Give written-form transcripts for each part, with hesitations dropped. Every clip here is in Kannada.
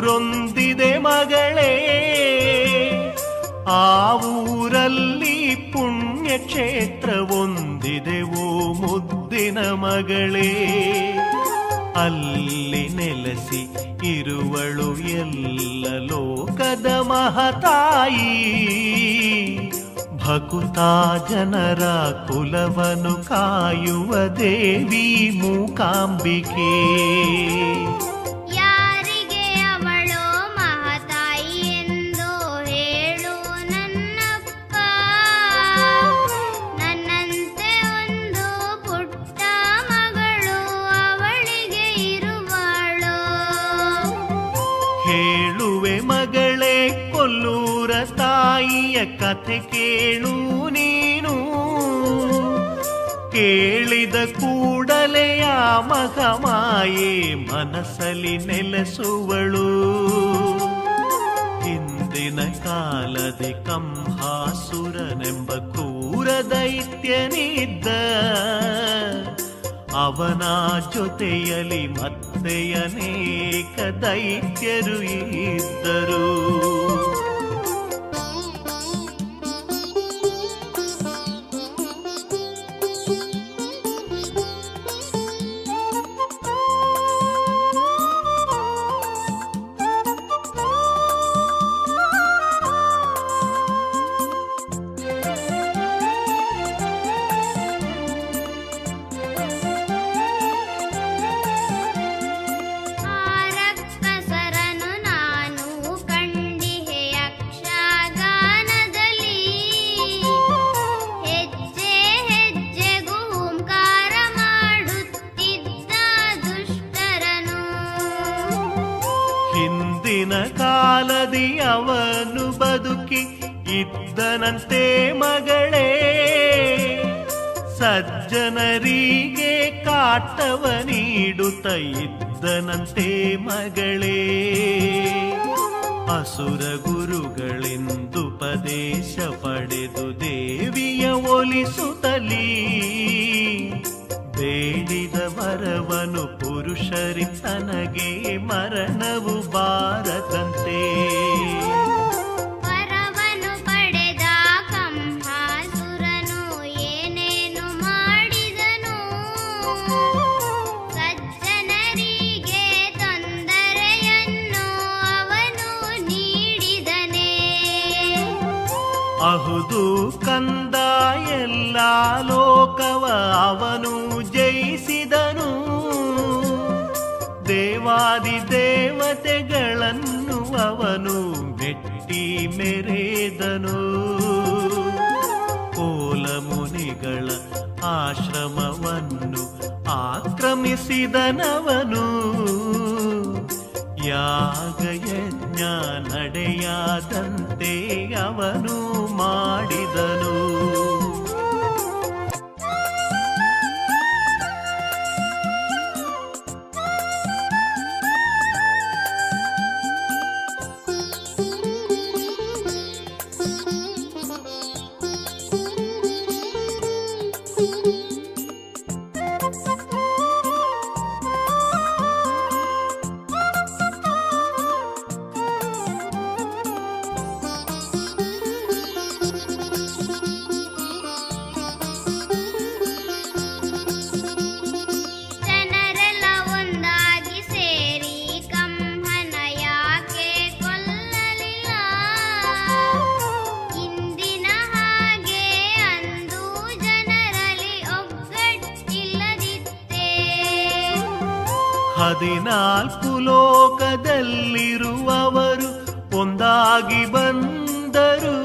ಊರೊಂದಿದೆ ಮಗಳೇ, ಆ ಊರಲ್ಲಿ ಪುಣ್ಯಕ್ಷೇತ್ರವೊಂದಿದೆವೋ ಮುದ್ದಿನ ಮಗಳೇ. ಅಲ್ಲಿ ನೆಲೆಸಿ ಇರುವಳು ಎಲ್ಲ ಲೋಕದ ಮಹತಾಯಿ, ಭಕುತ ಜನರ ಕುಲವನ್ನು ಕಾಯುವ ದೇವಿ ಮೂಕಾಂಬಿಕೆ. ಯಾರಿಗೆ ಅವಳೋ ಮಹತಾಯಿ ಎಂದು ಹೇಳು ನನ್ನಪ್ಪ, ನನ್ನಂತೆ ಒಂದು ಪುಟ್ಟ ಮಗಳು ಅವಳಿಗೆ ಇರುವಳೋ. ಹೇಳುವೆ ಮಗಳೇ ಕೊಲ್ಲೂರ ತಾಯಿಯ ಕಥೆ ಕೇಳು ನೀನು, ಕೇಳಿದ ಕೂಡಲೇ ಆ ಮಗಮಾಯೆ ಮನಸ್ಸಲ್ಲಿ ನೆಲೆಸುವಳು. ಹಿಂದಿನ ಕಾಲದಿ ಕಂಹಾಸುರನೆಂಬ ಕ್ರೂರ ದೈತ್ಯನಿದ್ದ, ಅವನ ಜೊತೆಯಲ್ಲಿ ಮತ್ತೆ ಅನೇಕ ದೈತ್ಯರು ಇದ್ದರು. ಹಿಂದಿನ ಕಾಲದಿ ಅವನು ಬದುಕಿ ಇದ್ದನಂತೆ ಮಗಳೇ, ಸಜ್ಜನರಿಗೆ ಕಾಟವ ನೀಡುತ್ತ ಇದ್ದನಂತೆ ಮಗಳೇ. ಅಸುರ ಗುರುಗಳೆಂದುಪದೇಶ ಪಡೆದು ದೇವಿಯ ಒಲಿಸುತ್ತಲೀ, ಬೇಡಿದ ವರವನು ಪುರುಷರಿ ತನಗೆ ಮರಣವು ಬಾರದಂತೆ. ವರವನು ಪಡೆದ ಕಂಹಾಸುರನು ಏನೇನು ಮಾಡಿದನು, ಸಜ್ಜನರಿಗೆ ತೊಂದರೆಯನ್ನು ಅವನು ನೀಡಿದನೇ. ಅಹುದು ಕಂದ ಎಲ್ಲ ಲೋಕವ ಅವನು ಜಯಿಸಿದನು, ದೇವಾದಿ ದೇವತೆಗಳನ್ನು ಅವನು ಮೆಟ್ಟಿ ಮೆರೆದನು. ಕೋಲ ಮುನಿಗಳ ಆಶ್ರಮವನ್ನು ಆಕ್ರಮಿಸಿದನವನು, ಯಾಗಯಜ್ಞ ನಡೆಯಾದಂತೆ ಅವನು ಮಾಡಿದನು. ಹದಿನಾಲ್ಕು ಲೋಕದಲ್ಲಿರುವವರು ಒಂದಾಗಿ ಬಂದರು,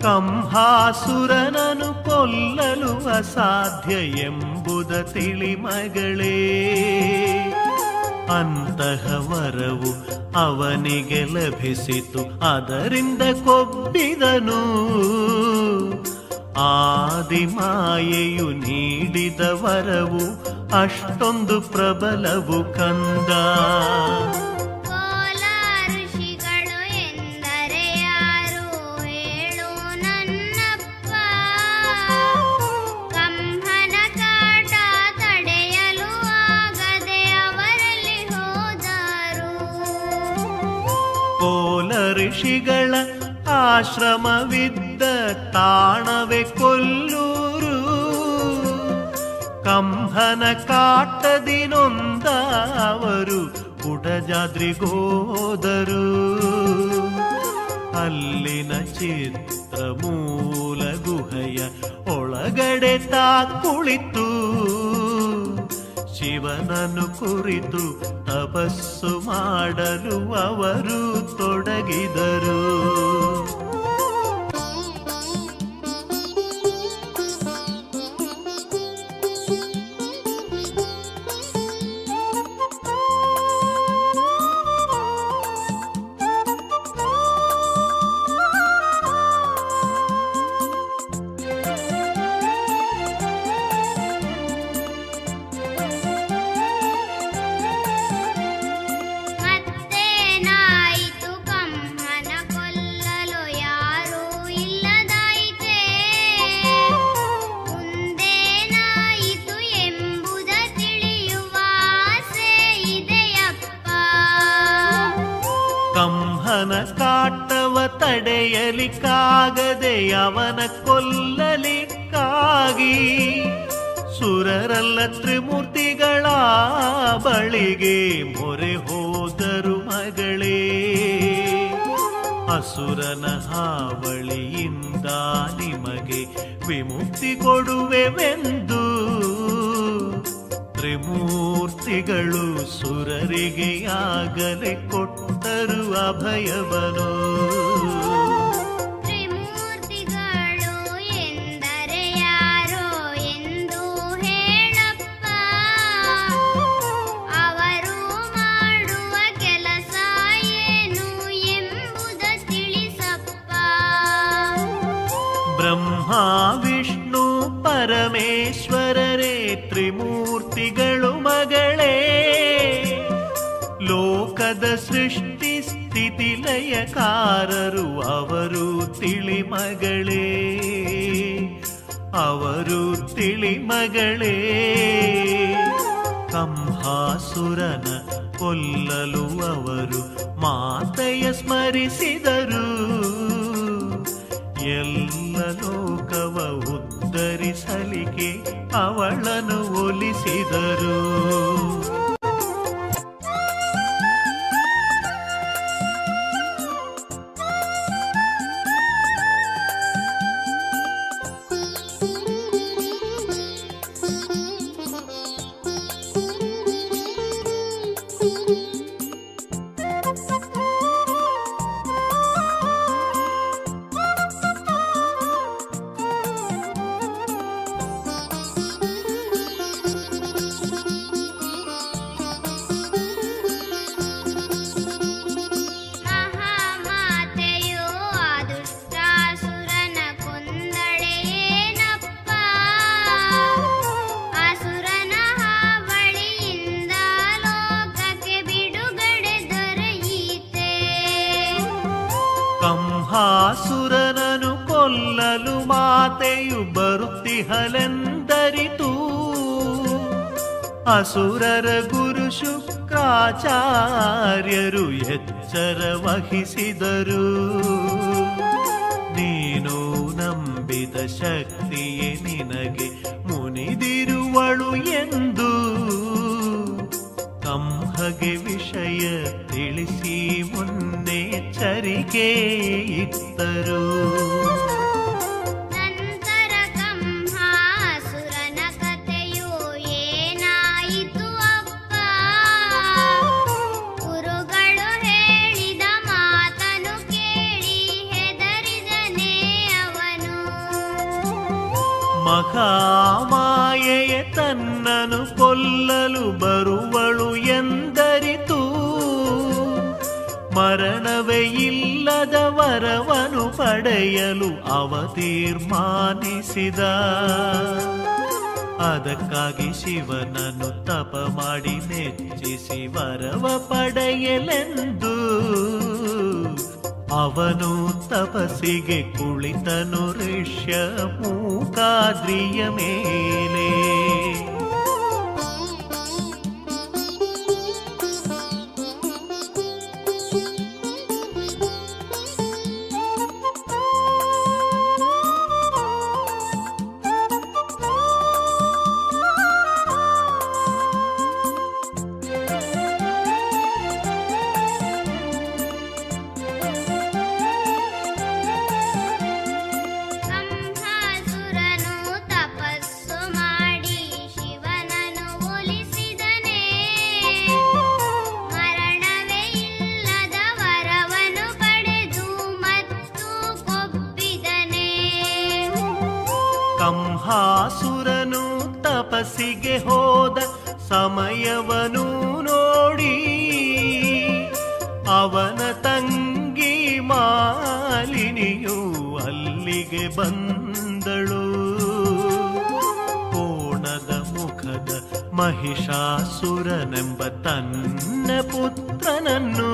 ಕಂಹಾಸುರನನು ಕೊಲ್ಲಲು ಅಸಾಧ್ಯ ಎಂಬುದ ತಿಳಿ ಮಗಳೇ. ಅಂತಹ ವರವು ಅವನಿಗೆ ಲಭಿಸಿತು, ಅದರಿಂದ ಕೊಬ್ಬಿದನು. ಆದಿಮಾಯೆಯು ನೀಡಿದ ವರವು ಅಷ್ಟೊಂದು ಪ್ರಬಲವು ಕಂದ. ಋಷಿಗಳು ಎಂದರೆ ಯಾರು ಹೇಳು ನನ್ನಪ್ಪ, ಕಂಹನ ಕಾಟ ತಡೆಯಲು ಆಗದೆ ಅವರಲ್ಲಿ ಹೋದರು. ಋಷಿಗಳ ಆಶ್ರಮವಿದ್ದ ತಾಣವೆ ಕೊಲ್ಲೂರು. ಕಂಹನ ಕಾಟದಿ ನೊಂದ ಅವರು ಕುಡಜಾದ್ರಿಗೋದರು. ಅಲ್ಲಿನ ಚಿತ್ರ ಮೂಲ ಗುಹೆಯ ಒಳಗಡೆ ತಾ ಕುಳಿತು ಶಿವನನ್ನು ಕುರಿತು ತಪಸ್ಸು ಮಾಡಲು ಅವರು ತೊಡಗಿದರು. ಮತ್ತೇನಾಯಿತು ಕಂಹನ ಕೊಲ್ಲಲು ಯಾರೂ ಇಲ್ಲದಾಯಿತೆ. ಮುಂದೇನಾಯಿತು ಎಂಬುದ ತಿಳಿಯುವ ಆಸೆ ಇದೆಯಪ್ಪ. ಕಂಹನ ಕಾಟವ ತಡೆಯಲಿಕ್ಕಾಗದೆ ಅವನ ಕೊಲ್ಲಲಿಕ್ಕಾಗಿ ಸುರರಲ್ಲ ತ್ರಿಮೂರ್ತಿಗಳ ಬಳಿಗೆ ಮೊರೆ ಹೋದರು ಮಗಳೇ. ಅಸುರನ ಹಾವಳಿಯಿಂದ ನಿಮಗೆ ವಿಮುಕ್ತಿ ಕೊಡುವೆವೆಂದು ತ್ರಿಮೂರ್ತಿಗಳು ಸುರರಿಗೆ ಆಗಲೇ ಕೊಟ್ಟರು ಅಭಯವನು. ತ್ರಿಮೂರ್ತಿಗಳು ಎಂದರೆ ಯಾರೋ ಎಂದು ಹೇಳಪ್ಪ. ಅವರು ಮಾಡುವ ಕೆಲಸ ಏನು ಎಂಬುದ ತಿಳಿಸಪ್ಪ. ಬ್ರಹ್ಮ ವಿಷ್ಣು ಪರಮೇಶ್ವರರೇ ತ್ರಿಮೂರ್ತಿಗಳು ಮಗಳೇ. ಲೋಕದ ಸೃಷ್ಟಿ ಸ್ಥಿತಿ ಲಯಕಾರರು ಅವರು ತಿಳಿ ಮಗಳೇ. ಅವರು ತಿಳಿ ಮಗಳೇ. ಕಂಹಾಸುರನ ಕೊಲ್ಲಲು ಅವರು ಮಾತೆಯ ಸ್ಮರಿಸಿದರು. ಎಲ್ಲ ಲೋಕವ ಉದ್ಧರಿಸಲಿಕ್ಕೆ ಅವಳನ್ನು ಒಲಿಸಿದರು. ಮಹಾಮಾತೆಯು ಆ ದುಷ್ಟಾಸುರನ ಕೊಂದಳೇನಪ್ಪ. ಅಸುರನ ಹಾವಳಿಯಿಂದ ಲೋಕಕ್ಕೆ ಬಿಡುಗಡೆ ದೊರೆಯಿತೆ. ಕಂಹಾಸುರನನು ಕೊಲ್ಲಲು ಮಾತೆಯು ಬರುತ್ತಿಹಲೆಂದರಿತು. ಅಸುರರ ಗುರು ಶುಕ್ರಾಚಾರ್ಯರು ಎಚ್ಚರ ವಹಿಸಿದರು. ನೀನು ನಂಬಿದ ಶಕ್ತಿಯೇ ನಿನಗೆ ಮುನಿದಿರುವಳು ಎಂದು ಕಂಹಗೆ ವಿಷಯ ತಿಳಿಸಿ ಮುನ್ನೆಚ್ಚರಿಕೆ ಇತ್ತರು. ನಂತರ ಕಂಹಾಸುರನ ಕಥೆಯು ಏನಾಯಿತು ಅಪ್ಪ. ಗುರುಗಳು ಹೇಳಿದ ಮಾತನು ಕೇಳಿ ಹೆದರಿದನೇ ಅವನು. ಮಹಾಮಾಯೆಯ ತನ್ನನು ಕೊಲ್ಲಲು ಬರುವಳು ಎಂದರಿತು. ಮರಣವೇ ಇಲ್ಲದ ವರವನು ಪಡೆಯಲು ಅವ ತೀರ್ಮಾನಿಸಿದ. ಅದಕ್ಕಾಗಿ ಶಿವನನ್ನು ತಪ ಮಾಡಿ ಮೆಚ್ಚಿಸಿ ವರವ ಪಡೆಯಲೆಂದು ಅವನು ತಪಸ್ಸಿಗೆ ಕುಳಿತನು ಋಷ್ಯ ಮೂಕಾದ್ರಿಯ ಮೇಲೆ. ಕಂಹಾಸುರನು ತಪಸ್ಸಿಗೆ ಹೋದ ಸಮಯವನು ನೋಡಿ ಅವನ ತಂಗಿ ಮಾಲಿನಿಯು ಅಲ್ಲಿಗೆ ಬಂದಳು. ಕೋಣದ ಮುಖದ ಮಹಿಷಾಸುರನೆಂಬ ತನ್ನ ಪುತ್ರನನ್ನು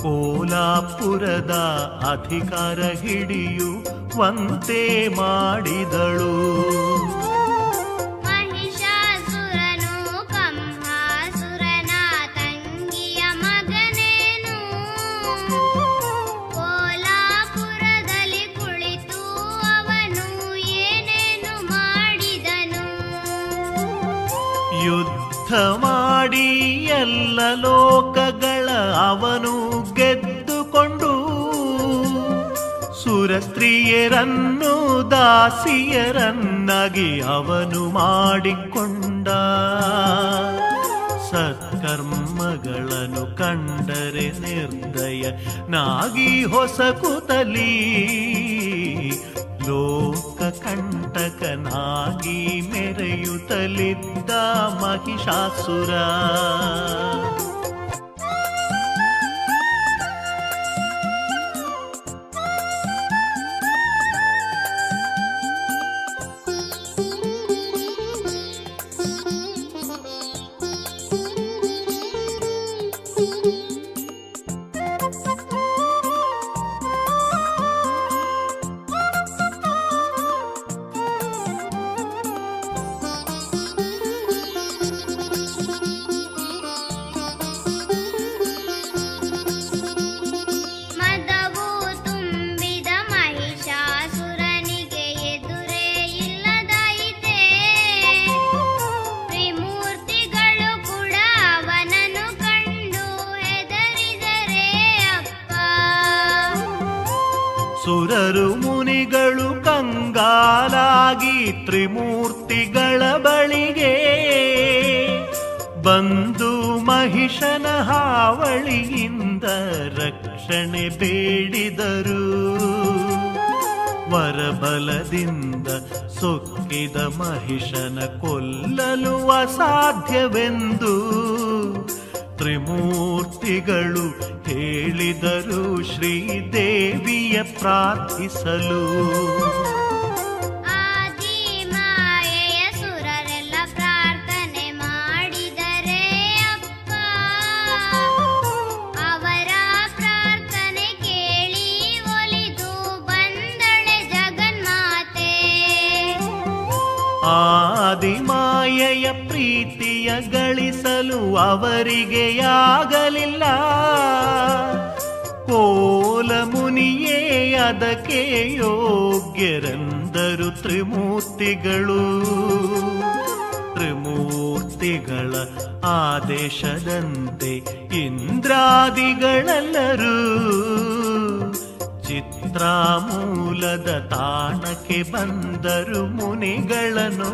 ಕೋಲಾಪುರದ ಅಧಿಕಾರ ಹಿಡಿಯುವಂತೆ ಮಾಡಿದಳು. ಮಹಿಷಾಸುರನು ಕಂಹಾಸುರನ ತಂಗಿಯ ಮಗನೇನು ಕೋಲಾಪುರದಲ್ಲಿ ಕುಳಿತು ಅವನು ಏನೇನು ಮಾಡಿದನು. ಯುದ್ಧ ಮಾಡಿ ಎಲ್ಲ ಲೋಕಗಳ ಅವನು ಗೆದ್ದುಕೊಂಡು ಸುರಸ್ತ್ರೀಯರನ್ನು ದಾಸಿಯರನ್ನಾಗಿ ಅವನು ಮಾಡಿಕೊಂಡ. ಸತ್ಕರ್ಮಗಳನ್ನು ಕಂಡರೆ ನಿರ್ದಯನಾಗಿ ಹೊಸಕುತಲಿ ಲೋಕ ಕಂಟಕನಾಗಿ ಮೆರೆಯುತ್ತಲಿದ್ದ ಮಹಿಷಾಸುರ. ಮದವು ತುಂಬಿದ ಮಹಿಷಾಸುರನಿಗೆ ಎದುರೇ ಇಲ್ಲದಾಯಿತೆ. ತ್ರಿಮೂರ್ತಿಗಳು ಕೂಡ ಅವನನ್ನು ಕಂಡು ಹೆದರಿದರೆ ಅಪ್ಪ. ಸುರರು ಮುನಿಗಳು ಕಂಗಾಲಾಗಿ ತ್ರಿಮೂರ್ತಿಗಳ ಬಳಿಗೆ ಬಂದು ಮಹಿಷನ ಹಾವಳಿಯಿಂದ ರಕ್ಷಣೆ ಬೇಡಿದರು. ವರಬಲದಿಂದ ಸೊಕ್ಕಿದ ಮಹಿಷನ ಕೊಲ್ಲಲು ಅಸಾಧ್ಯವೆಂದು ತ್ರಿಮೂರ್ತಿಗಳು ಹೇಳಿದರು ಶ್ರೀದೇವಿಯ ಪ್ರಾರ್ಥಿಸಲು. ಆದಿ ಮಾಯೆಯ ಸುರರೆಲ್ಲ ಪ್ರಾರ್ಥನೆ ಮಾಡಿದರೆ ಅಪ್ಪ. ಅವರ ಪ್ರಾರ್ಥನೆ ಕೇಳಿ ಒಲಿದು ಬಂದಳೆ ಜಗನ್ಮಾತೆ. ಆದಿಮಾಯೆಯ ಪ್ರೀತಿಯ ಗಳಿಸಲು ಅವರಿಗೆ ಆಗಲಿಲ್ಲ. ಕೋಲ ಮುನಿಯೇ ಅದಕ್ಕೆ ಯೋಗ್ಯರೆಂದರು ತ್ರಿಮೂರ್ತಿಗಳು. ತ್ರಿಮೂರ್ತಿಗಳ ಆದೇಶದಂತೆ ಇಂದ್ರಾದಿಗಳೆಲ್ಲರೂ ಚಿತ್ರಾಮೂಲದ ತಾಣಕ್ಕೆ ಬಂದರು ಮುನಿಗಳನ್ನೊಲಿಸಲು.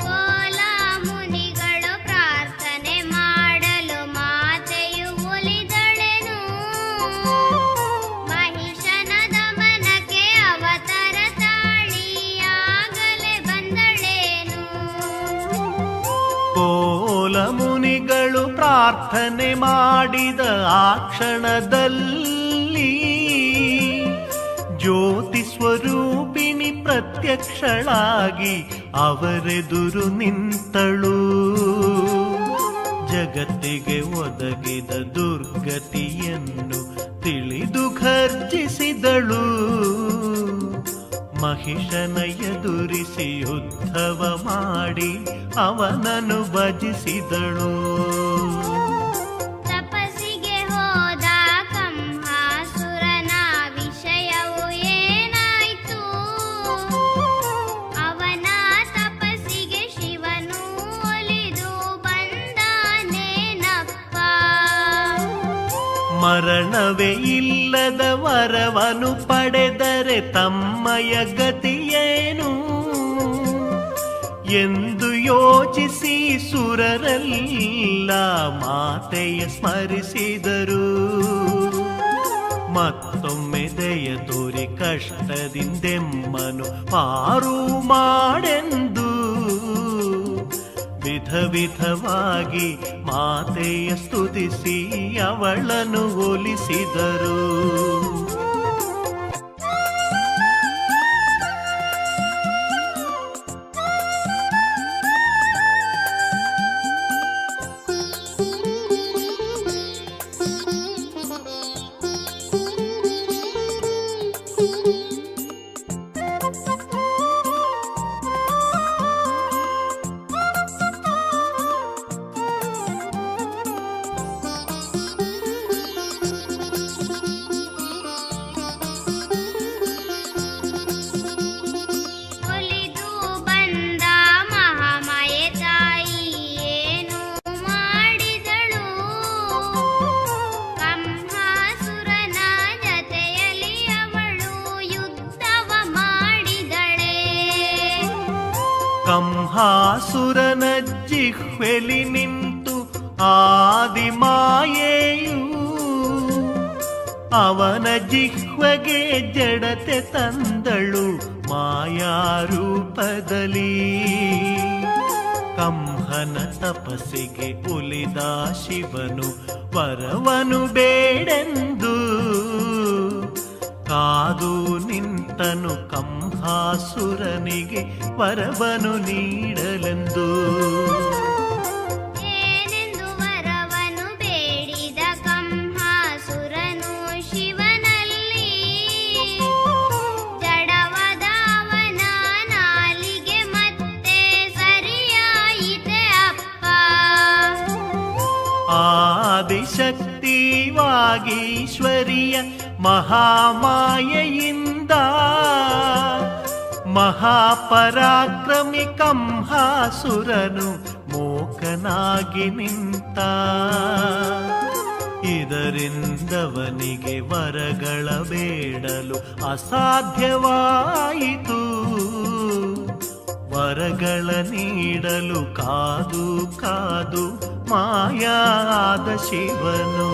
ಕೋಲ ಮುನಿಗಳು ಪ್ರಾರ್ಥನೆ ಮಾಡಲು ಮಾತೆಯು ಒಲಿದಳೆನು. ಮಹಿಷನ ದಮನಕ್ಕೆ ಅವತಾರ ತಾಳಿಯಾಗಲೇ ಬಂದಳೇನು. ಕೋಲ ಮುನಿಗಳು ಪ್ರಾರ್ಥನೆ ಮಾಡಿದ ಆ ಕ್ಷಣದಲ್ಲಿ ಜ್ಯೋತಿ ಸ್ವರೂಪಿಣಿ ಪ್ರತ್ಯಕ್ಷಳಾಗಿ ಅವರೆದುರು ನಿಂತಳು. ಜಗತ್ತಿಗೆ ಒದಗಿದ ದುರ್ಗತಿಯನ್ನು ತಿಳಿದು ಘರ್ಜಿಸಿದಳು. ಮಹಿಷನ ಎದುರಿಸಿ ಯುದ್ಧವ ಮಾಡಿ ಅವನನ್ನು ಭಜಿಸಿದಳು. ತಪಸ್ಸಿಗೆ ಹೋದ ಕಂಹಾಸುರನ ವಿಷಯವು ಏನಾಯ್ತು. ಅವನ ತಪಸ್ಸಿಗೆ ಶಿವನ ಮರಣವೇ ಇಲ್ಲದ ವರವನು ಪಡೆದರೆ ತಮ್ಮಯ ಗತಿಯೇನು ಎಂದು ಯೋಚಿಸಿ ಸುರರೆಲ್ಲ ಮಾತೆಯ ಸ್ಮರಿಸಿದರು. ಮತ್ತೊಮ್ಮೆ ದಯ ತೋರಿ ಕಷ್ಟದಿಂದೆಮ್ಮನು ಪಾರು ಮಾಡೆಂದು ವಿಧ ವಿಧವಾಗಿ ಮಾತೆಯ ಸ್ತುತಿಸಿ ಅವಳನ್ನು ಒಲಿಸಿದರು. ಒಲಿದು ಬಂದ ಮಹಾಮಾಯೆ ತಾಯಿ ಏನು ಮಾಡಿದಳು? ಕಂಹಾಸುರನ ಜತೆಯಲ್ಲಿ ಅವಳು ಯುದ್ಧವ ಮಾಡಿದಳೆ. ಕಂಹಾಸುರನ ಜಿಹ್ವೆಲಿ ನಿಂತು ಆದಿಮಾಯೆಯು ಅವನ ಜಿಹ್ವೆಗೆ ಜಡತೆ ತಂದಳು ಮಾಯಾರೂಪದಲ್ಲಿ. ಕಂಹನ ತಪಸ್ಸಿಗೆ ಒಲಿದ ಶಿವನು ವರವನು ಬೇಡೆಂದು ಕಾದು ನಿಂತನು ಕಂಹಾಸುರನಿಗೆ ವರವನು ನೀಡಲೆಂದು. ಏನೆಂದು ವರವನು ಬೇಡಿದ ಕಂಹಾಸುರನು ಶಿವನಲ್ಲಿ? ಜಡವಾದ ಅವನ ನಾಲಿಗೆ ಮತ್ತೆ ಸರಿಯಾಯಿತೆ ಅಪ್ಪ. ಆದಿಶಕ್ತಿ ವಾಗೀಶ್ವರಿಯ ಮಹಾಮಾಯೆಯಿಂದ ಮಹಾಪರಾಕ್ರಮಿ ಕಂಹಾಸುರನು ಮೂಕನಾಗಿ ನಿಂತ. ಇದರಿಂದವನಿಗೆ ವರಗಳ ಬೇಡಲು ಅಸಾಧ್ಯವಾಯಿತು. ವರಗಳ ನೀಡಲು ಕಾದು ಕಾದು ಮಾಯಾದ ಶಿವನು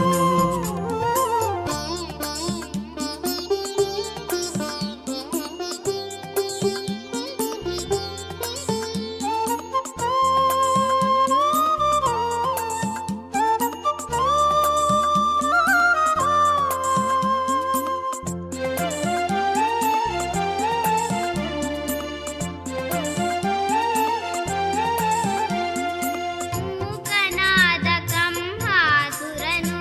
ಮೂಕನಾದ ಕಂಹಾಸುರನು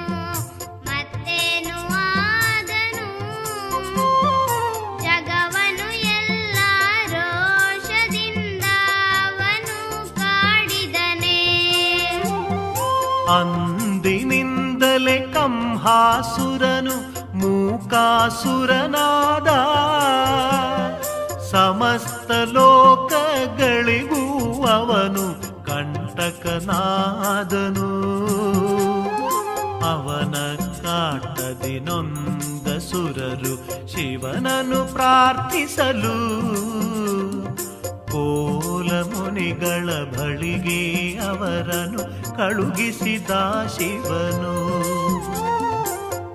ಮತ್ತೇನು ಆದನು? ಜಗವನು ಎಲ್ಲ ರೋಷದಿಂದ ಅವನು ಕಾಡಿದನೆ. ಅಂದಿನಿಂದಲೇ ಕಂಹಾಸುರನು ಮೂಕಾಸುರನಾದ. ಸಮಸ್ತ ಲೋಕಗಳಿಗೂ ಅವನು ಕಂಟಕನಾದನು. ಅವನ ಕಾಟದಿ ನೊಂದ ಸುರರು ಶಿವನನ್ನು ಪ್ರಾರ್ಥಿಸಲು ಕೋಲ ಮುನಿಗಳ ಬಳಿಗೆ ಅವರನ್ನು ಕಳುಹಿಸಿದ ಶಿವನು.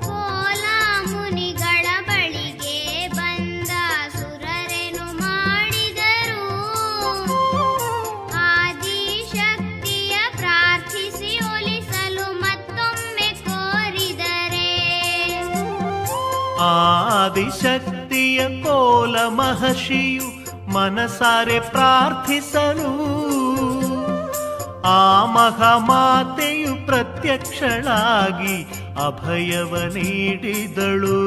ಕೋಲ ಮುನಿಗಳ ಬಳಿಗೆ ಬಂದ ಸುರರೇನು ಮಾಡಿದರು? ಆದಿಶಕ್ತಿಯ ಪ್ರಾರ್ಥಿಸಿ ಒಲಿಸಲು ಮತ್ತೊಮ್ಮೆ ಕೋರಿದರೆ ಆದಿಶಕ್ತಿಯ ಕೋಲ ಮಹರ್ಷಿಯು ಮನಸಾರೆ ಪ್ರಾರ್ಥಿಸಲು ಆ ಮಹಾಮಾತೆಯು ಪ್ರತ್ಯಕ್ಷಳಾಗಿ ಅಭಯವ ನೀಡಿದಳು.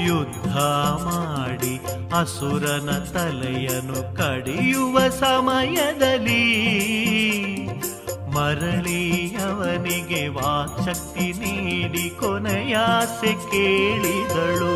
ಯುದ್ಧ ಮಾಡಿ ಅಸುರನ ತಲೆಯನ್ನು ಕಡಿಯುವ ಸಮಯದಲ್ಲಿ ಮರಳಿ ಅವನಿಗೆ ವಾಕ್ಶಕ್ತಿ ನೀಡಿ ಕೊನೆಯಾಸೆ ಕೇಳಿದಳು.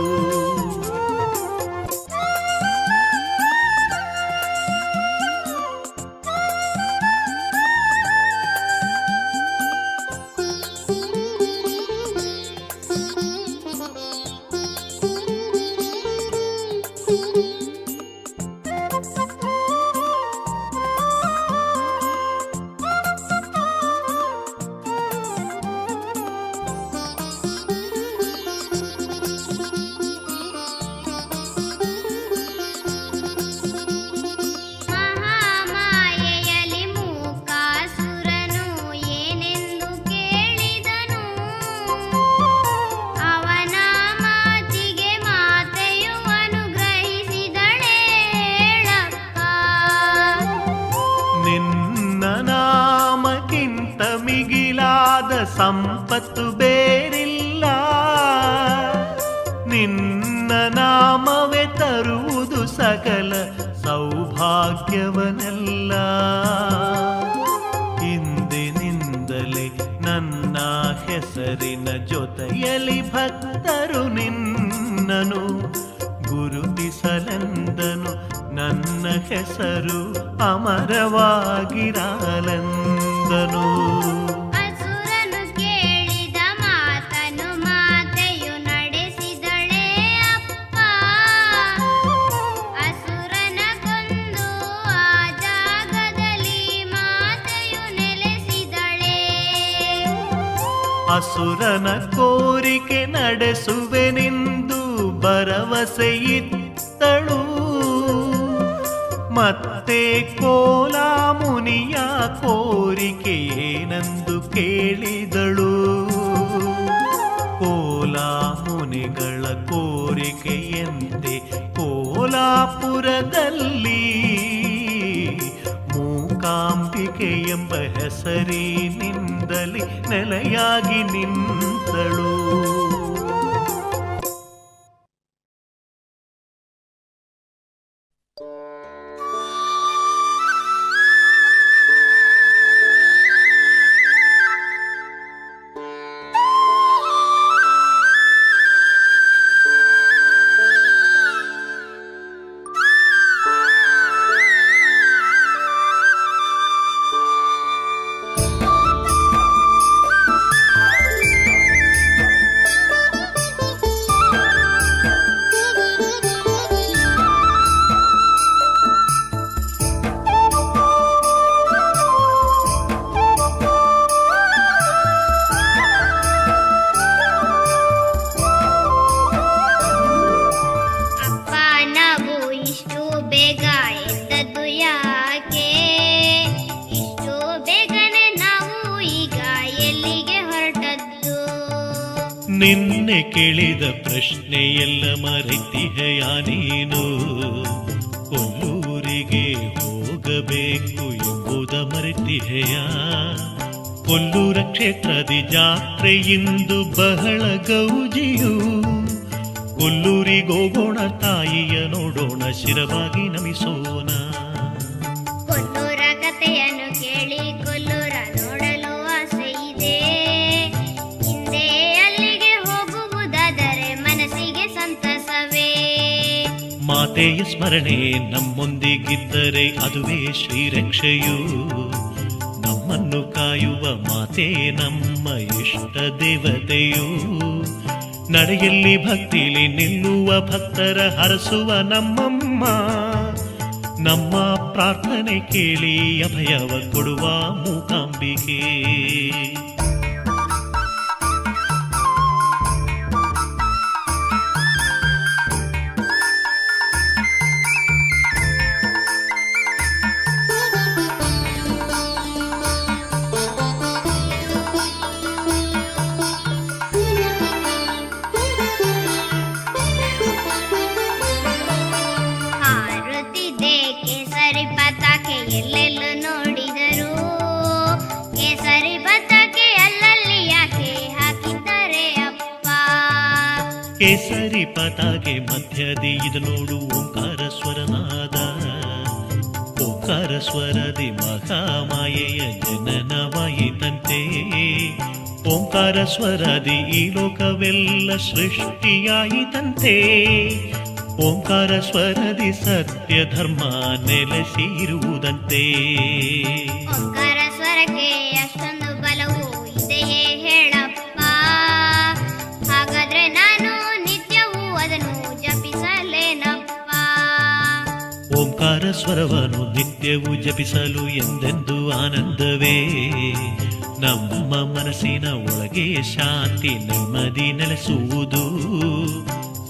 ಸಂಪತ್ತು ಬೇರಿಲ್ಲ, ನಿನ್ನ ನಾಮವೇ ತರುವುದು ಸಕಲ ಸೌಭಾಗ್ಯವನೆಲ್ಲ. ಇಂದಿನಿಂದಲೇ ನನ್ನ ಹೆಸರಿನ ಜೊತೆಯಲ್ಲಿ ಭಕ್ತರು ನಿನ್ನನು ಗುರುತಿಸಲೆಂದನು. ನನ್ನ ಹೆಸರು ಅಮರವಾಗಿರಲೆಂದನು. ಅಸುರನು ಕೇಳಿದ ಮಾತನು ಮಾತೆಯು ನಡೆಸಿದಳೇ ಅಪ್ಪ. ಅಸುರನ ಕೊಂದು ಆ ಜಾಗದಲ್ಲಿ ಮಾತೆಯು ನೆಲೆಸಿದಳೇ. ಅಸುರನ ಕೋರಿಕೆ ನಡೆಸುವೆನೆಂದು ಭರವಸೆ ಇತ್ತಳು. ಮತ್ತೆ ಕೋಲಾ ಮುನಿಯ ಕೋರಿಕೆ ಏನೆಂದು ಕೇಳಿದಳು. ಕೋಲಾ ಮುನಿಗಳ ಕೋರಿಕೆಯಂತೆ ಕೋಲಾಪುರದಲ್ಲಿ ಮೂಕಾಂಬಿಕೆ ಎಂಬ ಹೆಸರಿನಿಂದಲೇ ನೆಲೆಯಾಗಿ ನಿಂತಳು. ನಿನ್ನೆ ಕೇಳಿದ ಪ್ರಶ್ನೆಯೆಲ್ಲ ಮರೆತಿಹೆಯ ನೀನು. ಕೊಲ್ಲೂರಿಗೆ ಹೋಗಬೇಕು ಎಂಬುದ ಮರೆತಿಹೆಯ. ಕೊಲ್ಲೂರ ಕ್ಷೇತ್ರದಿ ಜಾತ್ರೆ ಇಂದು ಬಹಳ ಗೌಜಿಯು. ಕೊಲ್ಲೂರಿಗೋಗೋಣ ತಾಯಿಯ ನೋಡೋಣ ಶಿರವಾಗಿ ನಮಿಸೋಣ. ಕೊಲ್ಲೂರ ಕಥೆಯನ್ನು ಕೇಳಿ ಕೊಲ್ಲೂರ ನೋಡಲು ಆಸೆ ಇದೆ. ಹಿಂದೆ ಅಲ್ಲಿಗೆ ಹೋಗುವುದಾದರೆ ಮನಸ್ಸಿಗೆ ಸಂತಸವೇ. ಮಾತೆಯ ಸ್ಮರಣೆ ನಮ್ಮೊಂದಿಗಿದ್ದರೆ ಅದುವೇ ಶ್ರೀರಕ್ಷೆಯು. ನಮ್ಮನ್ನು ಕಾಯುವ ಮಾತೆ ನಮ್ಮ ಇಷ್ಟ ದೇವತೆಯು. ನಡೆಯಲ್ಲಿ ಭಕ್ತಿಲಿ ನಿಲ್ಲುವ ಭಕ್ತರ ಹರಸುವ ನಮ್ಮಮ್ಮ. ನಮ್ಮ ಪ್ರಾರ್ಥನೆ ಕೇಳಿ ಅಭಯವ ಕೊಡುವ ಮೂಕಾಂಬಿಕೆ. ಎಲ್ಲೆಲ್ಲೂ ನೋಡಿದರು ಕೇಸರಿ ಪತಾಕೆ ಅಲ್ಲಲ್ಲಿ ಯಾಕೆ ಹಾಕಿದ್ದಾರೆ ಅಪ್ಪ. ಕೇಸರಿ ಪತಾಕೆ ಮಧ್ಯದಿ ಇದು ನೋಡು ಓಂಕಾರ ಸ್ವರನಾದ. ಓಂಕಾರ ಸ್ವರದಿ ಮಹಾಮಾಯೆಯ ಜನನವಾಯಿತಂತೆ. ಓಂಕಾರ ಸ್ವರದಿ ಈ ಲೋಕವೆಲ್ಲ ಸೃಷ್ಟಿಯಾಯಿತಂತೆ. ಓಂಕಾರ ಸ್ವರದಿ ಸತ್ಯ ಧರ್ಮ ನೆಲೆಸಿರುವುದಂತೆ. ಓಂಕಾರ ಸ್ವರಕ್ಕೆ ಅಷ್ಟೊಂದು ಬಲವು ಇದೆಯೇ ಹೇಳಪ್ಪ. ಹಾಗಾದ್ರೆ ನಾನು ನಿತ್ಯವೂ ಅದನ್ನು ಜಪಿಸಲೇನಪ್ಪ. ಓಂಕಾರ ಸ್ವರವನ್ನು ನಿತ್ಯವೂ ಜಪಿಸಲು ಎಂದೆಂದು ಆನಂದವೇ. ನಮ್ಮ ಮನಸ್ಸಿನ ಒಳಗೆ ಶಾಂತಿ ನೆಮ್ಮದಿ ನೆಲೆಸುವುದು.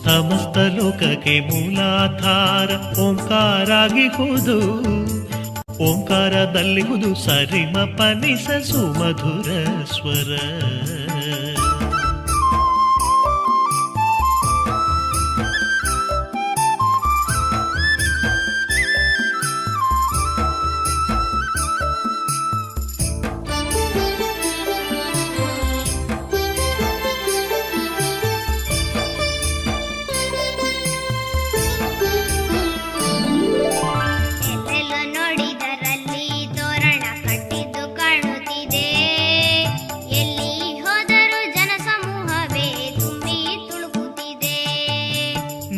ಸಮಸ್ತ ಲೋಕಕ್ಕೆ ಮೂಲಾಧಾರ ಓಂಕಾರಾಗಿಹುದು. ಓಂಕಾರದಲ್ಲಿಹುದು ಸರಿಮ ಪನಿಸ ಸುಮಧುರ ಸ್ವರ.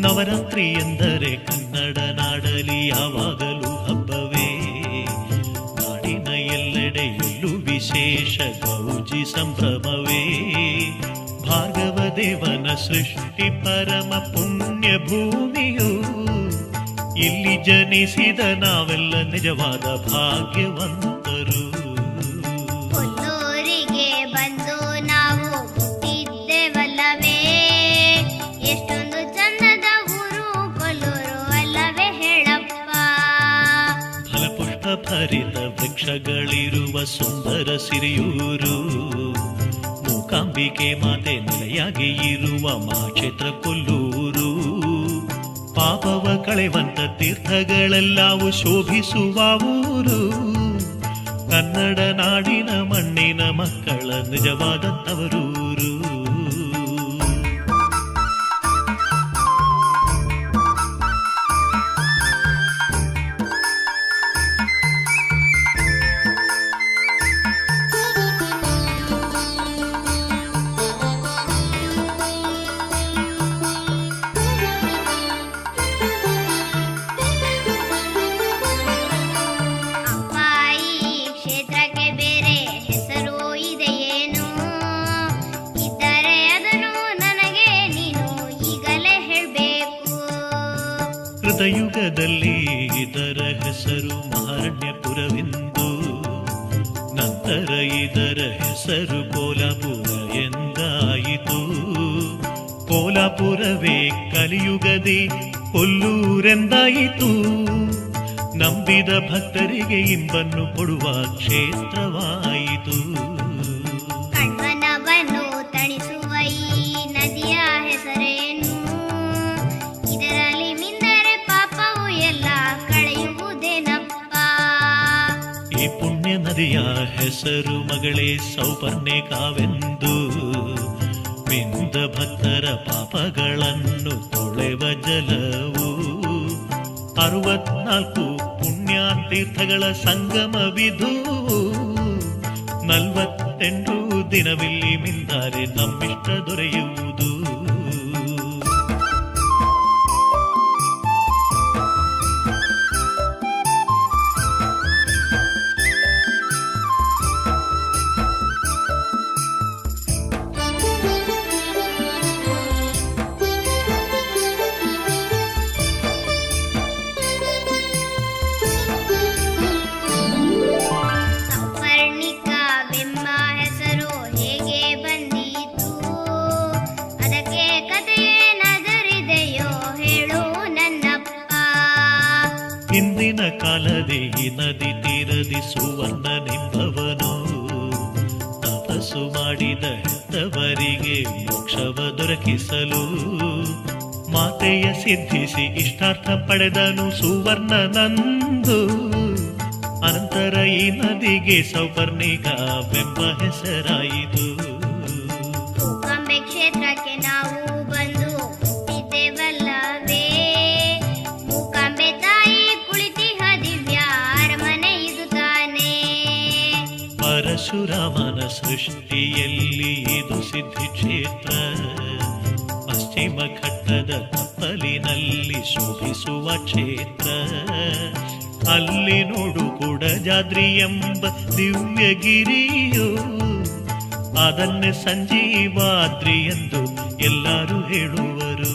ನವರಾತ್ರಿ ಎಂದರೆ ಕನ್ನಡ ನಾಡಲಿ ಯಾವಾಗಲೂ ಹಬ್ಬವೇ. ನಾಡಿನ ಎಲ್ಲೆಡೆಯಲ್ಲೂ ವಿಶೇಷ ಗೌಜಿ ಸಂಭ್ರಮವೇ. ಭಾರ್ಗವ ದೇವನ ಸೃಷ್ಟಿ ಪರಮ ಪುಣ್ಯ ಭೂಮಿಯು. ಇಲ್ಲಿ ಜನಿಸಿದ ನಾವೆಲ್ಲ ನಿಜವಾದ ಭಾಗ್ಯವಂತರು. ಕೊಲ್ಲೂರಿಗೆ ಬಂದು ನಾವು ಹುಟ್ಟಿದ್ದೇವಲ್ಲವೇ, ಎಷ್ಟೊಂದು ಚಂದದ ಊರು ಕೊಲ್ಲೂರು ಅಲ್ಲವೇ ಹೇಳಪ್ಪ. ಫಲಪುಷ್ಪ ಭರಿತ ವೃಕ್ಷಗಳಿರುವ ಸುಂದರ ಸಿರಿಯೂರು. ಮೂಕಾಂಬಿಕೆ ಮಾತೆ ನೆಲೆಯಾಗಿ ಇರುವ ಮಹಾಕ್ಷೇತ್ರ ಕೊಲ್ಲೂರು. ಪಾಪವ ಕಳೆವಂತ ತೀರ್ಥಗಳೆಲ್ಲವೂ ಶೋಭಿಸುವ ಊರು. ಕನ್ನಡ ನಾಡಿನ ಮಣ್ಣಿನ ಮಕ್ಕಳ ನಿಜವಾದ ತವರೂರು. ಅಪ್ಪ, ಈ ಕ್ಷೇತ್ರಕ್ಕೆ ಬೇರೆ ಹೆಸರು ಇದೆಯೇನು? ಇದ್ದರೆ ಅದನ್ನು ನನಗೆ ನೀನು ಈಗಲೇ ಹೇಳಬೇಕು. ಕೃತಯುಗದಲ್ಲಿ ಇದರ ಹೆಸರು ಮಹಾರಣ್ಯಪುರವೆಂದು, ನಂತರ ಇದರ ಹೆಸರು ಕೋಲಾಪುರ ಎಂದಾಯಿತು. ಕೋಲಾಪುರವೇ ಕಲಿಯುಗದಿ ಕೊಲ್ಲೂರೆಂದಾಯಿತು. ನಂಬಿದ ಭಕ್ತರಿಗೆ ಇಂಬನ್ನು ಕೊಡುವ ಕ್ಷೇತ್ರವಾಯಿತು. ಕಣ್ಮನವನ್ನು ತಣಿಸುವ ಈ ನದಿಯ ಹೆಸರೇನು? ಇದರಲ್ಲಿ ಮಿಂದರೆ ಪಾಪವು ಎಲ್ಲ ಕಳೆಯುವುದೇನಪ್ಪ. ಈ ಪುಣ್ಯ ನದಿಯ ಹೆಸರು ಮಗಳೇ ಸೌಪರ್ಣಿಕಾವೆಂದು. ಮಿಂದ ಭಕ್ತರ ಪಾಪಗಳನ್ನು ತೊಳೆವ ಜಲವು. 64 ಪುಣ್ಯ ತೀರ್ಥಗಳ ಸಂಗಮವಿದು. 48 ದಿನವಿಲ್ಲಿ ಮಿಂದರೆ ನಮ್ಮಿಷ್ಟ ದೊರೆಯುವುದು. ಸೌಪರ್ಣಿಕವೆಂಬ ಹೆಸರು ಹೇಗೆ ಬಂದಿತು? ಅದಕ್ಕೆ ಕಥೆಯೇನಾದರಿದೆಯೋ ಹೇಳು ನನ್ನಪ್ಪ. ಹಿಂದಿನ ಕಾಲದಿ ಈ ನದಿ ತೀರದಿ ಸುವರ್ಣನೆಂಬವನು ತಪಸ್ಸು ಮಾಡಿದ ಹೆತ್ತವರಿಗೆ ಮೋಕ್ಷವ ದೊರಕಿಸಲು ಮಾತೆಯ ಸಿದ್ಧಿಸಿ ಇಷ್ಟಾರ್ಥ ಪಡೆದನು ಸುವರ್ಣನಂದು. ಅನಂತರ ಈ ನದಿಗೆ ಸೌಪರ್ಣಿಕವೆಂಬ ಹೆಸರಾಯಿತು. ಮೂಕಾಂಬೆ ಕ್ಷೇತ್ರಕ್ಕೆ ನಾವು ಬಂದು ಹುಟ್ಟಿದ್ದೇವಲ್ಲವೇ, ಮೂಕಾಂಬೆ ತಾಯಿ ಕುಳಿತಿಹ ದಿವ್ಯ ಅರಮನೆ ಇದು ತಾನೇ. ಪರಶುರಾಮನ ಸೃಷ್ಟಿಯಲ್ಲಿ ಇದು ಸಿದ್ಧಿ ಕ್ಷೇತ್ರ. ಪಶ್ಚಿಮ ಘಟ್ಟದ ತಪ್ಪಲಿನಲ್ಲಿ ಶೋಭಿಸುವ ಕ್ಷೇತ್ರ. ಅಲ್ಲಿ ನೋಡು ಕುಡಜಾದ್ರಿ ಎಂಬ ದಿವ್ಯಗಿರಿಯು. ಅದನ್ನೇ ಸಂಜೀವಾದ್ರಿ ಎಂದು ಎಲ್ಲರೂ ಹೇಳುವರು.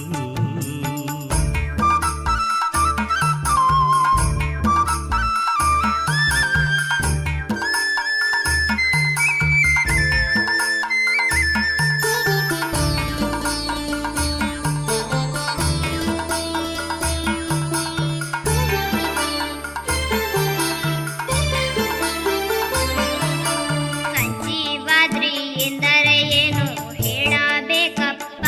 ಸಂಜೀವಾದ್ರಿ ಎಂದರೆ ಏನು ಹೇಳಬೇಕಪ್ಪ?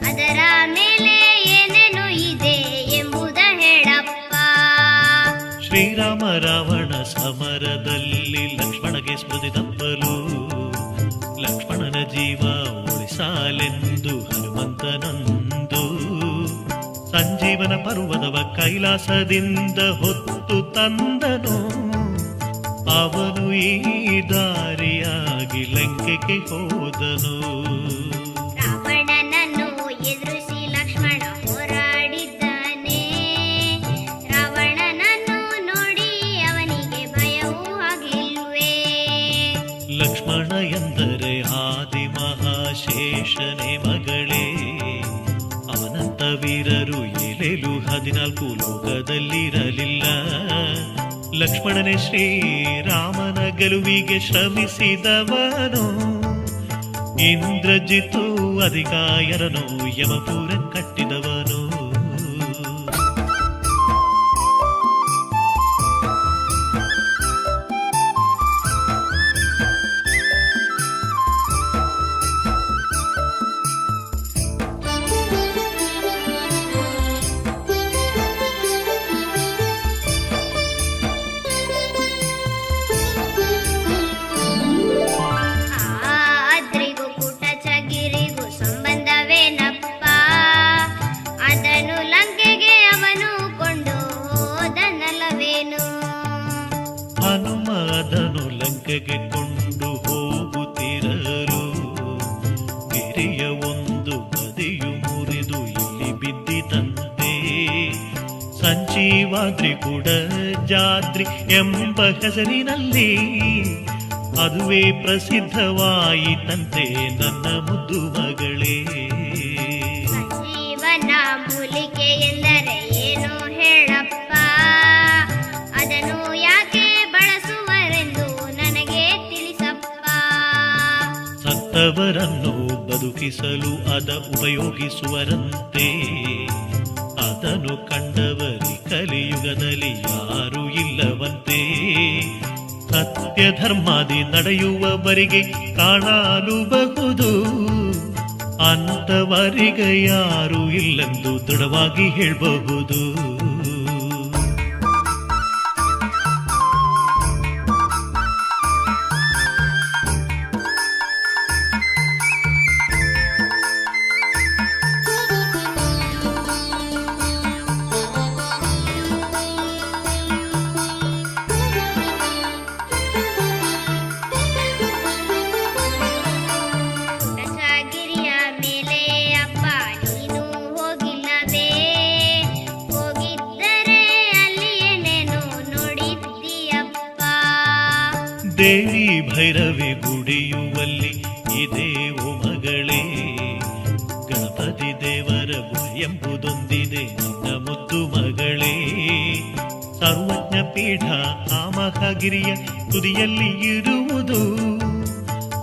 ಅದರ ಮೇಲೆ ಏನೇನು ಇದೆ ಎಂಬುದ ಹೇಳಪ್ಪ. ಶ್ರೀರಾಮ ರಾವಣ ಸಮರದಲ್ಲಿ ಲಕ್ಷ್ಮಣಗೆ ಸ್ಮೃತಿ ತಪ್ಪಲು ಲಕ್ಷ್ಮಣನ ಜೀವ ಉಳಿಸಾಲೆಂದು ಹನುಮಂತನಂದು ಸಂಜೀವನ ಪರ್ವತವ ಕೈಲಾಸದಿಂದ ಹೊತ್ತು ತಂದನು. ಅವನು ಈ ದಾರಿಯಾಗಿ ಲಂಕೆಗೆ ಹೋದನು. ರಾವಣನನ್ನು ಎದುರಿಸಿ ಲಕ್ಷ್ಮಣ 14 ಲೋಕದಲ್ಲಿರಲಿಲ್ಲ. ಲಕ್ಷ್ಮಣನೇ ಶ್ರೀರಾಮನ ಗೆಲುವಿಗೆ ಶ್ರಮಿಸಿದವನು. ಇಂದ್ರಜಿತು ಅಧಿಕಾಯರನು ಯಮಪುರ ಕಟ್ಟಿದವನು. ಹನುಮದನು ಲಂಕೆಗೆ ಕೊಂಡು ಹೋಗುತ್ತಿರಲು ಗಿರಿಯ ಒಂದು ಬದಿಯು ಮುರಿದು ಇಲ್ಲಿ ಬಿದ್ದಿತಂತೆ. ಸಂಜೀವಾದ್ರಿ ಕೂಡ ಜಾದ್ರಿ ಎಂಬ ಹೆಸರಿನಲ್ಲಿ ಅದುವೇ ಪ್ರಸಿದ್ಧವಾಯಿತಂತೆ ನನ್ನ ಮುದ್ದು ಮಗಳೇ. ಜೀವನ ಮೂಲಿಕೆ ಎಂದರೆ ಏನು ಹೇಳಪ್ಪ, ಅದನ್ನು ಯಾಕೆ ಬಳಸುವರೆಂದು ನನಗೆ ತಿಳಿಸಪ್ಪ. ಸತ್ತವರನ್ನು ಬದುಕಿಸಲು ಅದ ಉಪಯೋಗಿಸುವರಂತೆ. ಅದನ್ನು ಕಂಡವರಿ ಕಲಿಯುಗದಲ್ಲಿ ಯಾರೂ ಇಲ್ಲವಂತೆ. ಸತ್ಯ ಧರ್ಮಾದಿ ನಡೆಯುವವರಿಗೆ ಕಾಣಲುಬಹುದು, ಅಂತವರಿಗೆ ಯಾರೂ ಇಲ್ಲೆಂದು ದೃಢವಾಗಿ ಹೇಳಬಹುದು. ದೇವಿ ಭೈರವಿ ಗುಡಿಯುವಲ್ಲಿ ಇದೆ ಓ ಮಗಳೇ. ಗಣಪತಿ ದೇವರ ಗುಡಿ ಎಂಬುದೊಂದಿದೆ ನಿನ್ನ ಮುದ್ದು ಮಗಳೇ. ಸರ್ವಜ್ಞ ಪೀಠ ಆ ಮಹಾಗಿರಿಯ ತುದಿಯಲ್ಲಿ ಇರುವುದು.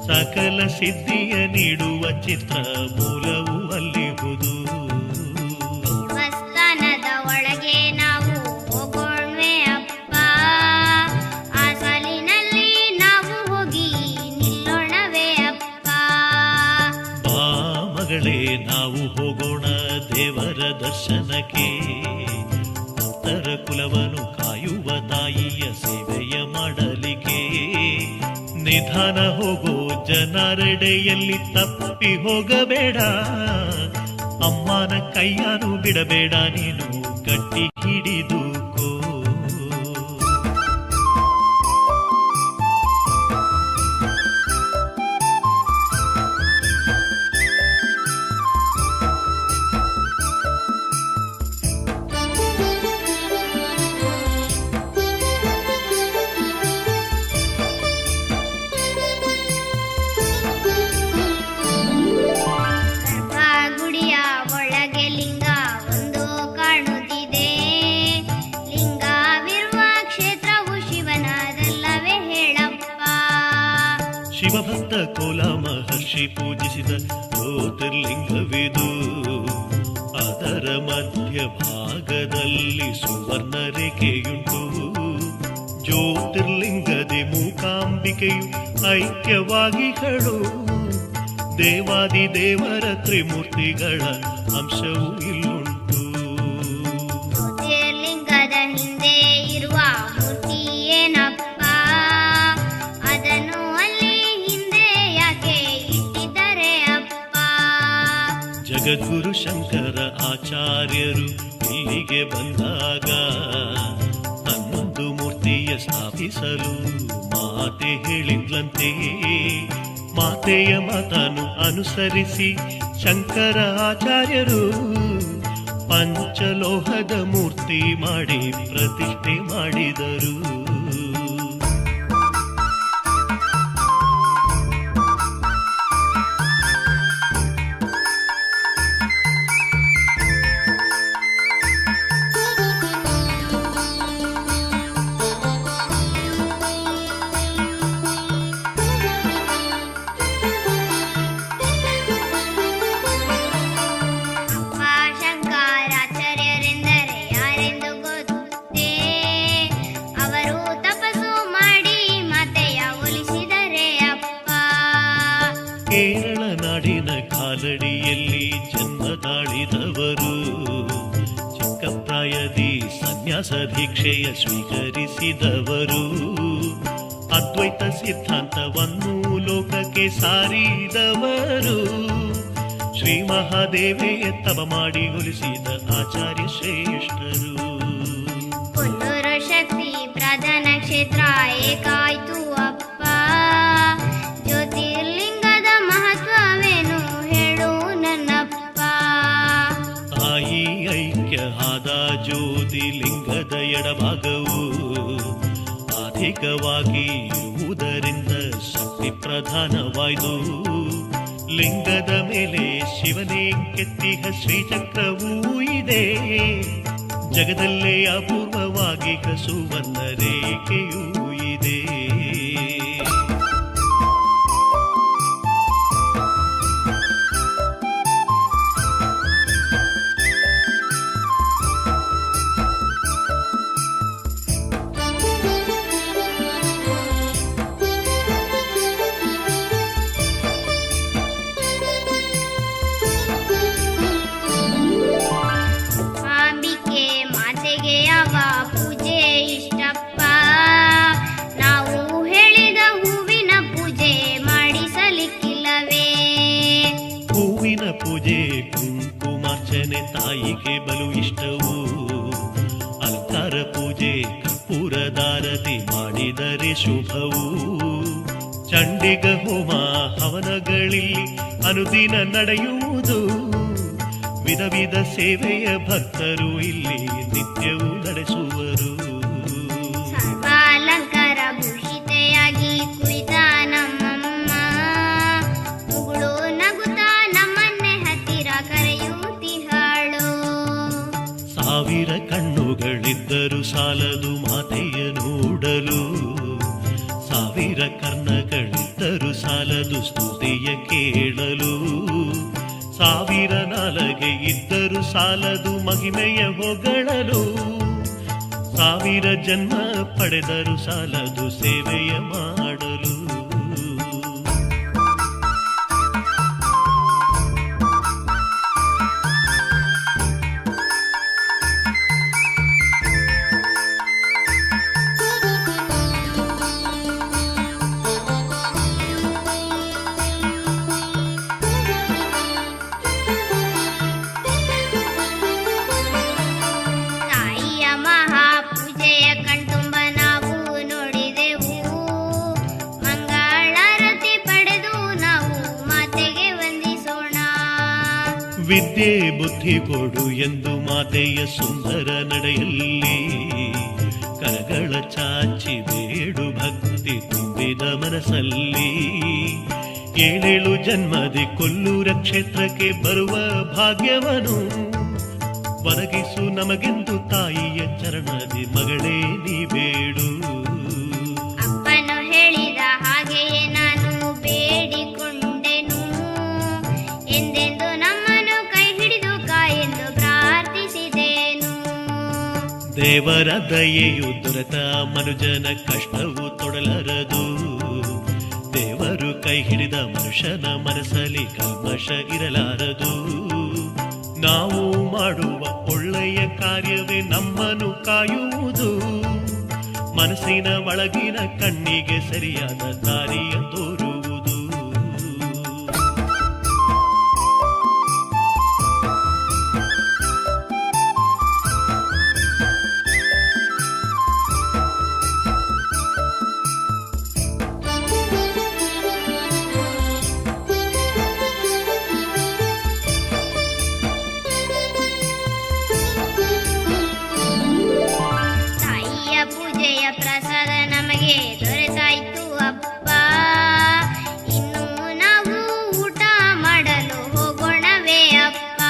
ಸಕಲ ಸಿದ್ಧಿಯ ನೀಡುವ ಚಿತ್ರ ಮೂಲವು ಅಲ್ಲಿಹುದು. ದೇವಸ್ಥಾನದ ಒಳಗೆ ನಾವು ಹೋಗೋಣ್ವೆ ಅಪ್ಪ, ಆ ಸಾಲಿನಲ್ಲಿ ನಾವು ಹೋಗಿ ನಿಲ್ಲೋಣವೇ ಅಪ್ಪ. ಬಾ ಮಗಳೇ ನಾವು ಹೋಗೋಣ ದೇವರ ದರ್ಶನಕ್ಕೆ. ಭಕ್ತರ ಕುಲವನ್ನು ಕಾಯುವ ತಾಯಿಯ ಸೇವೆಯ ಮಾಡಲಿಕ್ಕೆ. ನಿಧಾನ ಹೋಗೋ ಜನರೆಡೆಯಲ್ಲಿ ತಪ್ಪಿ ಹೋಗಬೇಡ. ಅಮ್ಮನ ಕೈಯನ್ನು ಬಿಡಬೇಡ, ನೀನು ಗಟ್ಟಿ ಹಿಡಿದುಕೋ. ಗರ್ಭಗುಡಿಯ ಒಳಗೆ ಲಿಂಗ ಒಂದು ಕಾಣುತ್ತಿದೆ. ಲಿಂಗವಿರುವ ಕ್ಷೇತ್ರವು ಶಿವನದಲ್ಲವೇ ಹೇಳಪ್ಪ. ಶಿವಭಕ್ತ ಕೋಲ ಮಹರ್ಷಿ ಪೂಜಿಸಿದ ಜ್ಯೋತಿರ್ಲಿಂಗವಿದು. ಅದರ ಮಧ್ಯ ಭಾಗದಲ್ಲಿ ಸುವರ್ಣ ರೇಖೆಯುಂಟು. ಜ್ಯೋತಿರ್ಲಿಂಗದಿ ಮೂಕಾಂಬಿಕೆಯು ಐಕ್ಯವಾಗಿ ಹೇಳು. ದೇವಾದಿ ದೇವರ ತ್ರಿಮೂರ್ತಿಗಳ ಅಂಶವೂ ಇಲ್ಲುಂಟು. ಜ್ಯೋತಿರ್ಲಿಂಗದ ಹಿಂದೆ ಇರುವ ಮೂರ್ತಿ ಏನಪ್ಪ, ಅದನ್ನು ಅಲ್ಲಿ ಹಿಂದೆ ಯಾಕೆ ಇಟ್ಟಿದ್ದಾರೆ ಅಪ್ಪ. ಜಗದ್ಗುರು ಶಂಕರ ಆಚಾರ್ಯರು ಇಲ್ಲಿಗೆ ಬಂದಾಗ ಹನ್ನೊಂದು ಮೂರ್ತಿಯ ಸ್ಥಾಪಿಸಲು ಮಾತೆ ಹೇಳಿದ್ಲಂತೆ. ಮಾತೆಯ ಮಾತನ್ನು ಅನುಸರಿಸಿ ಶಂಕರ ಆಚಾರ್ಯರು ಪಂಚಲೋಹದ ಮೂರ್ತಿ ಮಾಡಿ ಪ್ರತಿಷ್ಠೆ ಮಾಡಿದರು. ಬೆಳೆದವರು. ಚಿಕ್ಕ ಪ್ರಾಯದಿ ಸನ್ಯಾಸ ದೀಕ್ಷೆಯ ಸ್ವೀಕರಿಸಿದವರು. ಅದ್ವೈತ ಸಿದ್ಧಾಂತವನ್ನು ಲೋಕಕ್ಕೆ ಸಾರಿದವರು. ಶ್ರೀ ಮಹಾದೇವೆಯ ತಪ ಮಾಡಿ ಒಲಿಸಿದ ಆಚಾರ್ಯ ಶ್ರೇಷ್ಠರು. ಕೊಲ್ಲೂರು ಶಕ್ತಿ ಪ್ರಧಾನ ಕ್ಷೇತ್ರ ಏಕಾಯ್ತು ಅಪ್ಪ. ಜ್ಯೋತಿರ್ಲಿಂಗದ ಮಹತ್ವವೇನು ಹೇಳು ನನ್ನಪ್ಪ. ತಾಯಿ ಐಕ್ಯ ಆದ ಜ್ಯೋತಿರ್ಲಿಂಗದ ಎಡಭಾಗವು ಅಧಿಕವಾಗಿ ಇರುವುದರಿಂದ ಶಕ್ತಿ ಪ್ರಧಾನವಾಯ್ದು. ಲಿಂಗದ ಮೇಲೆ ಶಿವನೇ ಕೆತ್ತಿಹ ಶ್ರೀಚಕ್ರವೂ ಇದೆ. ಜಗದಲ್ಲೇ ಅಪೂರ್ವವಾಗಿ ಕಸುವನ್ನ ರೇಖೆಯೂ ಇದೆ. ಅಂಬಿಕೆ ಮಾತೆಗೆ ಯಾವ ಪೂಜೆ ಇಷ್ಟಪ್ಪ. ನಾವು ಹೇಳಿದ ಹೂವಿನ ಪೂಜೆ ಮಾಡಿಸಲಿಕ್ಕಿಲ್ಲವೇ. ಹೂವಿನ ಪೂಜೆ ಕುಂಕುಮಾರ್ಚನೆ ತಾಯಿಗೆ ಬಲು ಇಷ್ಟವು. ಅಲಂಕಾರ ಪೂಜೆ ಕರ್ಪೂರದಾರತಿ ಮಾಡಿದರೆ ಶುಭವು. ಚಂಡಿಗ ಹೋಮ ಹವನಗಳಲ್ಲಿ ಅನುದಿನ ನಡೆಯುವುದು. ವಿಧ ವಿಧ ಸೇವೆಯ ಭಕ್ತರು ಇಲ್ಲಿ ನಿತ್ಯವೂ ನಡೆಸುವರು. ಸರ್ವಾಲಂಕಾರ ಭೂಷಿತೆಯಾಗಿ ಕುಳಿತ ನಮ್ಮಮ್ಮ ಮುಗುಳು ನಗುತ್ತಾ ನಮ್ಮನ್ನೇ ಹತ್ತಿರ ಕರೆಯುತ್ತಿಹಾಳು. ಸಾವಿರ ಕಣ್ಣುಗಳಿದ್ದರೂ ಸಾಲದು ಮಾತೆಯ ನೋಡಲು. ಸಾವಿರ ಕರ್ಣಗಳಿದ್ದರೂ ಸಾಲದು ಸ್ತುತಿಯ ಕೇಳಲು. ಸಾವಿರ ನಾಲಗೆ ಇದ್ದರೂ ಸಾಲದು ಮಹಿಮೆಯ ಹೊಗಳಲು. ಸಾವಿರ ಜನ್ಮ ಪಡೆದರೂ ಸಾಲದು ಸೇವೆಯ ಮಾಡಲು. ತಾಯಿಯ ಮಹಾಪೂಜೆಯ ಕಣ್ತುಂಬ ನಾವು ನೋಡಿದೆವು. ಮಂಗಳಾರತಿ ಪಡೆದು ನಾವು ಮಾತೆಗೆ ವಂದಿಸೋಣ. ವಿದ್ಯೆ ಬುದ್ಧಿ ಕೊಡು ಎಂದು ಮಾತೆಯ ಸುಂದರ ನಡೆಯಲ್ಲಿ ಕರಗಳ ಚಾಚಿ ಬೇಡು ಭಕ್ತಿ ತುಂಬಿದ ಮನಸ್ಸಲ್ಲಿ. ಏಳೇಳು ಜನ್ಮದಿ ಕೊಲ್ಲೂರ ಕ್ಷೇತ್ರಕ್ಕೆ ಬರುವ ಭಾಗ್ಯವನು ಒದಗಿಸು ನಮಗೆಂದು ತಾಯಿಯ ಚರಣದಿ ಮಗಳೇ ನೀ ಬೇಡು. ಅಪ್ಪನು ಹೇಳಿದ ಹಾಗೆಯೇ ನಾನು ಬೇಡಿಕೊಂಡೆನು. ಎಂದೆಂದು ನಮ್ಮನ್ನು ಕೈ ಹಿಡಿದು ಕಾಯೆಂದು ಪ್ರಾರ್ಥಿಸಿದೆನು. ದೇವರ ದಯೆಯು ದೊರೆತ ಮನುಜನ ಕಷ್ಟವು ತೊಡಲರದು. ದೇವರು ಕೈ ಹಿಡಿದ ಮನುಷ್ಯನ ಮನಸ್ಸಲ್ಲಿ ಕಲ್ಮಶ ಇರಲಾರದು. ನಾವು ಮಾಡುವ ಒಳ್ಳೆಯ ಕಾರ್ಯವೇ ನಮ್ಮನ್ನು ಕಾಯುವುದು. ಮನಸ್ಸಿನ ಒಳಗಿನ ಕಣ್ಣಿಗೆ ಸರಿಯಾದ ದಾರಿಯ ತೋರುವುದು. ತಾಯಿಯ ಪೂಜೆಯ ಪ್ರಸಾದ ನಮಗೆ ದೊರೆತಾಯ್ತು ಅಪ್ಪ. ಇನ್ನು ನಾವು ಊಟ ಮಾಡಲು ಹೋಗೋಣವೇ ಅಪ್ಪ.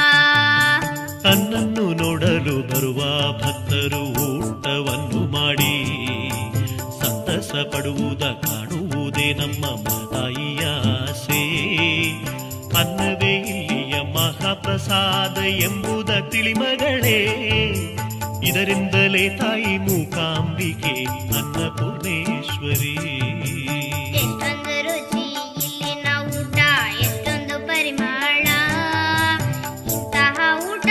ತನ್ನನ್ನು ನೋಡಲು ಬರುವ ಭಕ್ತರು ಊಟವನ್ನು ಮಾಡಿ ಸಂತಸ ಪಡುವುದ ಕಾಣುವುದೇ ನಮ್ಮ ತಾಯಿಯ ಆಸೆ. ಅನ್ನವೇ ಇಲ್ಲಿಯ ಮಹಾಪ್ರಸಾದ ಎಂಬುದ ತಿಳಿಮಗಳೇ. ಇದರಿಂದಲೇ ತಾಯಿ ಮೂಕಾಂಬಿಕೆ ಅನ್ನಪೂರ್ಣೇಶ್ವರಿ. ಎಷ್ಟೊಂದು ರುಚಿ ಇಲ್ಲಿನ ಊಟ, ಎಷ್ಟೊಂದು ಪರಿಮಳ. ಇಂತಹ ಊಟ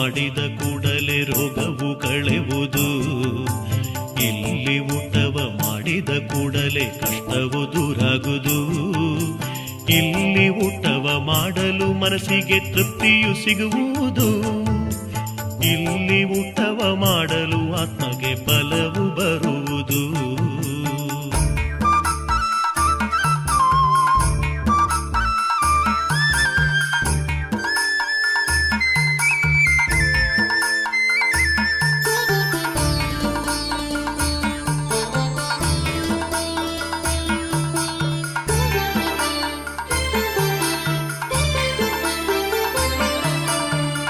ಮಾಡಿದ ಕೂಡಲೇ ರೋಗವು ಕಳೆವುದು. ಇಲ್ಲಿ ಊಟವ ಮಾಡಿದ ಕೂಡಲೇ ಕಷ್ಟವು ದೂರಾಗುವುದು. ಇಲ್ಲಿ ಊಟವ ಮಾಡಲು ಮನಸ್ಸಿಗೆ ತೃಪ್ತಿಯು ಸಿಗುವುದು. ಇಲ್ಲಿ ಊಟವ ಮಾಡಲು ಆತ್ಮಗೆ ಬಲವು ಬರುವುದು.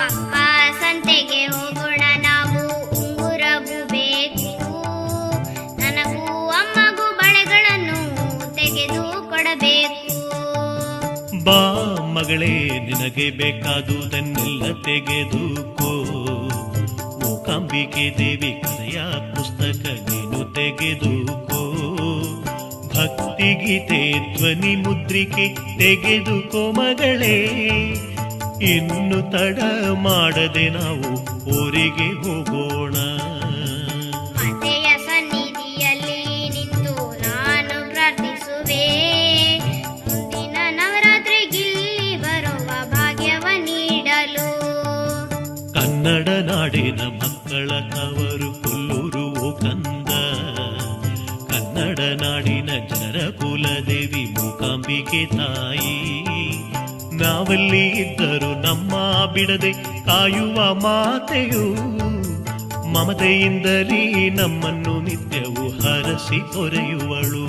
ಅಪ್ಪ ಸಂತೆಗೆ ಹೋಗೋಣ ನಾವು, ಉಂಗುರವು ಬೇಕು. ನನಗೂ ಅಮ್ಮಗೂ ಬಳೆಗಳನ್ನು ತೆಗೆದು ಕೊಡಬೇಕು. ಬಾ ಮಗಳೇ, ನಿನಗೆ ಬೇಕಾದುದನ್ನೆಲ್ಲ ತೆಗೆದುಕೋ. ಮೂಕಾಂಬಿಕೆ ದೇವಿ ಕಥೆಯ ಪುಸ್ತಕ ನೀನು ತೆಗೆದುಕೋ. ಭಕ್ತಿಗೀತೆ ಧ್ವನಿ ಮುದ್ರಿಕೆ ತೆಗೆದುಕೋ ಮಗಳೇ. ಇನ್ನು ತಡ ಮಾಡದೆ ನಾವು ಊರಿಗೆ ಹೋಗೋಣ. ಮಾತೆಯ ಸನ್ನಿಧಿಯಲ್ಲಿ ನಿಂತು ನಾನು ಪ್ರಾರ್ಥಿಸುವೆ. ಮುಂದಿನ ನವರಾತ್ರಿಗಿಲ್ಲಿ ಬರುವ ಭಾಗ್ಯವ ನೀಡಲು. ಕನ್ನಡ ನಾಡಿನ ಮಕ್ಕಳ ತವರು ಕೊಲ್ಲೂರು ಓ ಕಂದ. ಕನ್ನಡ ನಾಡಿನ ಜನರ ಕುಲದೇವಿ ಮೂಕಾಂಬಿಕೆ ತಾಯಿ. ನಾವಲ್ಲಿ ಇದ್ದರೂ ನಮ್ಮ ಬಿಡದೆ ಕಾಯುವ ಮಾತೆಯು. ಮಮತೆಯಿಂದಲೇ ನಮ್ಮನ್ನು ನಿತ್ಯವೂ ಹರಸಿ ತೊರೆಯುವಳು.